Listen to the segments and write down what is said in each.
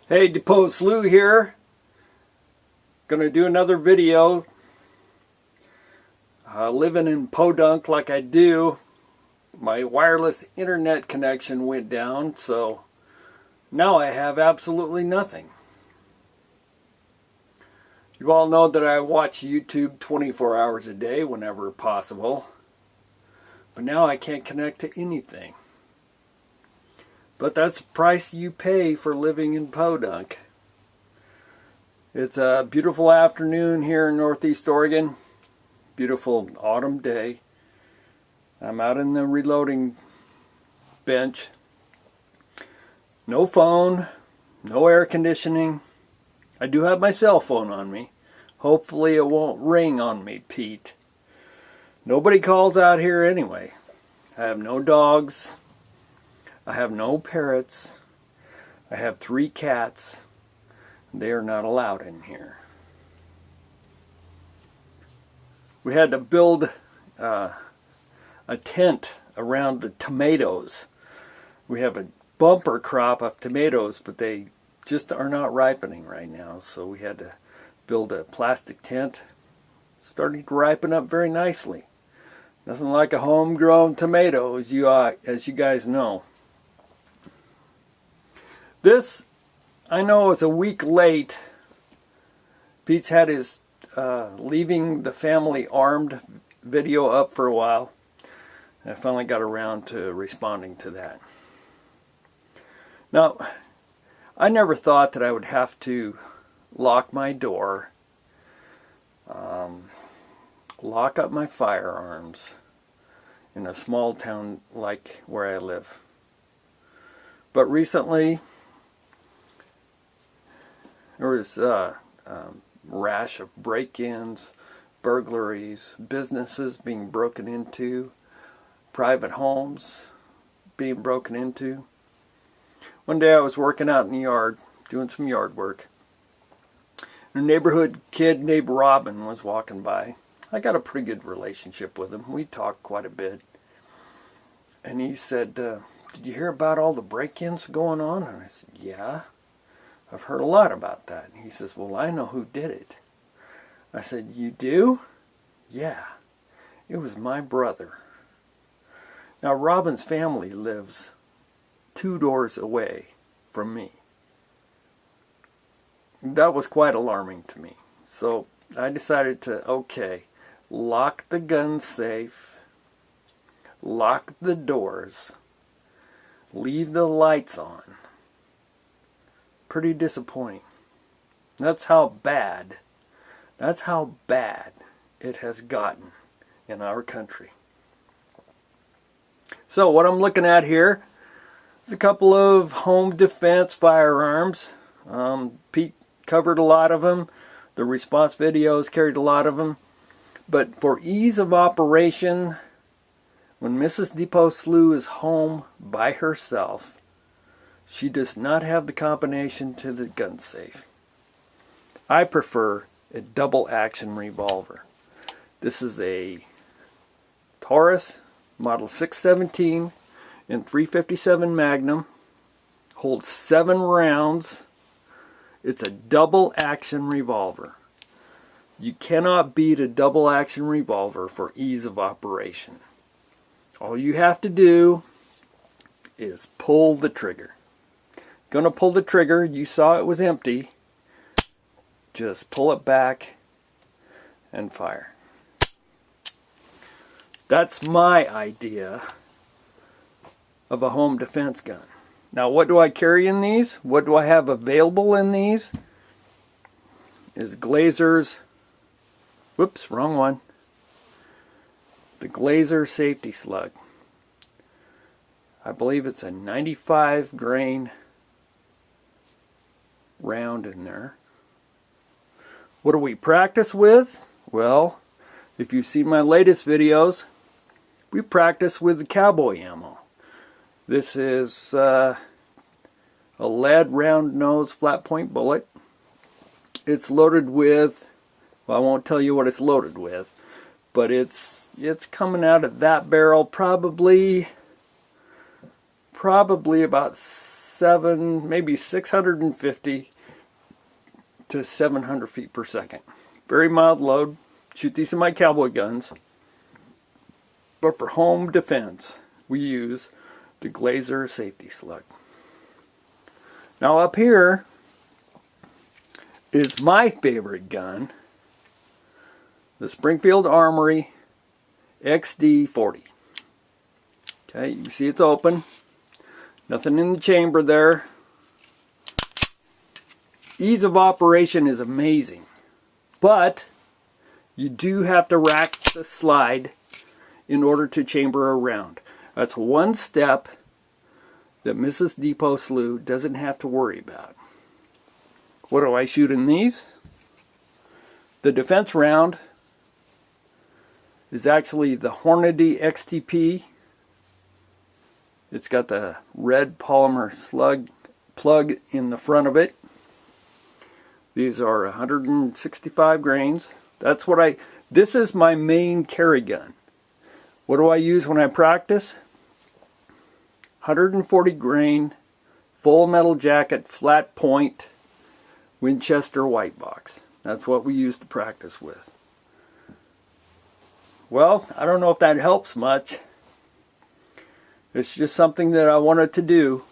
Hey, Depot Slew here. Gonna do another video. Living in Podunk like I do, my wireless internet connection went down, so now I have absolutely nothing. You all know that I watch YouTube 24 hours a day whenever possible, but now I can't connect to anything. But that's the price you pay for living in Podunk. It's a beautiful afternoon here in Northeast Oregon. Beautiful autumn day. I'm out in the reloading bench. No phone, no air conditioning. I do have my cell phone on me. Hopefully it won't ring on me, Pete. Nobody calls out here anyway. I have no dogs. I have no parrots. I have 3 cats. They are not allowed in here. We had to build a tent around the tomatoes. We have a bumper crop of tomatoes, but they just are not ripening right now. So we had to build a plastic tent. Starting to ripen up very nicely. Nothing like a homegrown tomato, as you guys know. This, I know, is a week late. Pete's had his leaving the family armed video up for a while. I finally got around to responding to that. Now, I never thought that I would have to lock my door, lock up my firearms in a small town like where I live. But recently, there was a rash of break-ins, burglaries, businesses being broken into, private homes being broken into. One day I was working out in the yard, doing some yard work. A neighborhood kid named Robin was walking by. I got a pretty good relationship with him. We talked quite a bit. And he said, did you hear about all the break-ins going on? And I said, yeah. I've heard a lot about that. And he says, well, I know who did it. I said, you do? Yeah. It was my brother. Now, Robin's family lives 2 doors away from me. That was quite alarming to me. So I decided to, okay, lock the gun safe, lock the doors, leave the lights on. Pretty disappointing. That's how bad it has gotten in our country. So what I'm looking at here is a couple of home defense firearms. Pete covered a lot of them. The response videos carried a lot of them. But for ease of operation, when Mrs. Depot Slew is home by herself, she does not have the combination to the gun safe. I prefer a double action revolver. This is a Taurus model 617 in 357 Magnum. Holds 7 rounds. It's a double action revolver. You cannot beat a double action revolver for ease of operation. All you have to do is pull the trigger. Gonna pull the trigger. You saw it was empty. Just pull it back and fire. That's my idea of a home defense gun. Now, what do I carry in these? What do I have available in these? Is Glazer's, whoops, wrong one. The Glazer Safety Slug. I believe it's a 95 grain round in there. What do we practice with? Well, if you've seen my latest videos, we practice with the cowboy ammo. This is a lead round nose flat point bullet. It's loaded with, well, I won't tell you what it's loaded with, but it's coming out of that barrel probably about maybe 650 to 700 feet per second. Very mild load. Shoot these in my cowboy guns. But for home defense, we use the Glazer Safety Slug. Now up here is my favorite gun, the Springfield Armory XD40. Okay, you see it's open. Nothing in the chamber there. Ease of operation is amazing. But you do have to rack the slide in order to chamber a round. That's one step that Mrs. Depot Slough doesn't have to worry about. What do I shoot in these? The defense round is actually the Hornady XTP. It's got the red polymer slug plug in the front of it. These are 165 grains. That's what this is my main carry gun. What do I use when I practice? 140 grain, full metal jacket, flat point, Winchester white box. That's what we use to practice with. Well, I don't know if that helps much. It's just something that I wanted to do.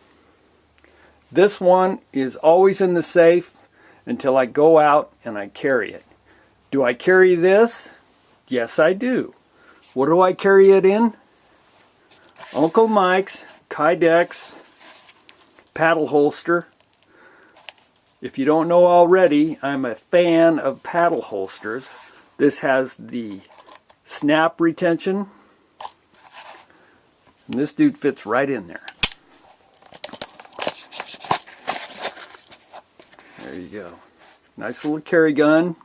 This one is always in the safe until I go out and I carry it. Do I carry this? Yes, I do. What do I carry it in? Uncle Mike's Kydex paddle holster. If you don't know already, I'm a fan of paddle holsters. This has the snap retention. And this dude fits right in there. There you go. Nice little carry gun.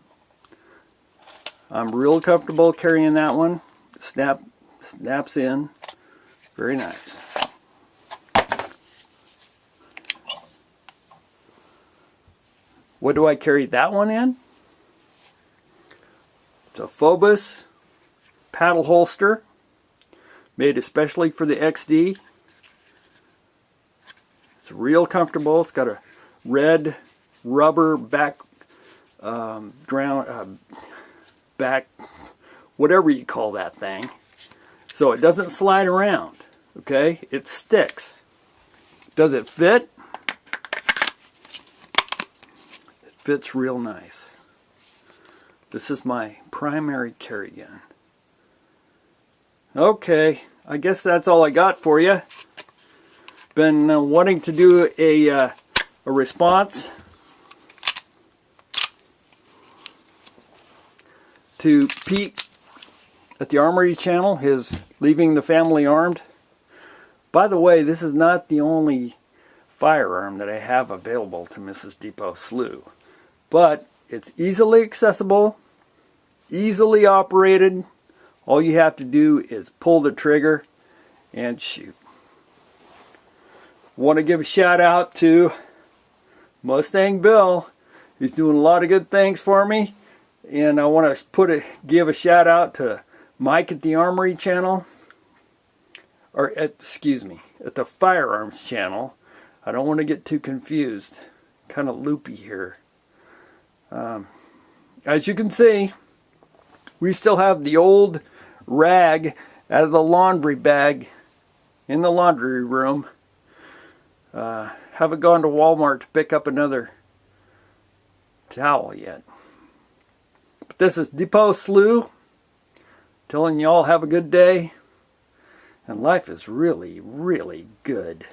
I'm real comfortable carrying that one. Snaps in. Very nice. What do I carry that one in? It's a Phobos paddle holster made especially for the XD. It's real comfortable. It's got a red rubber back back, whatever you call that thing, so it doesn't slide around. Okay, it sticks. Does it fit? It fits real nice. This is my primary carry gun. Okay, I guess that's all I got for you. Been wanting to do a response to Pete at the Armory channel, his Leaving the Family Armed. By the way, this is not the only firearm that I have available to Mrs. Depot Slough, but it's easily accessible, easily operated. All you have to do is pull the trigger and shoot. Want to give a shout out to Mustang Bill. He's doing a lot of good things for me. And I want to give a shout out to Mike at the Armory channel, or at the Firearms channel. I don't want to get too confused. Kind of loopy here. As you can see, we still have the old rag out of the laundry bag in the laundry room. Haven't gone to Walmart to pick up another towel yet. But this is Depot Slough telling y'all have a good day, and life is really, really good.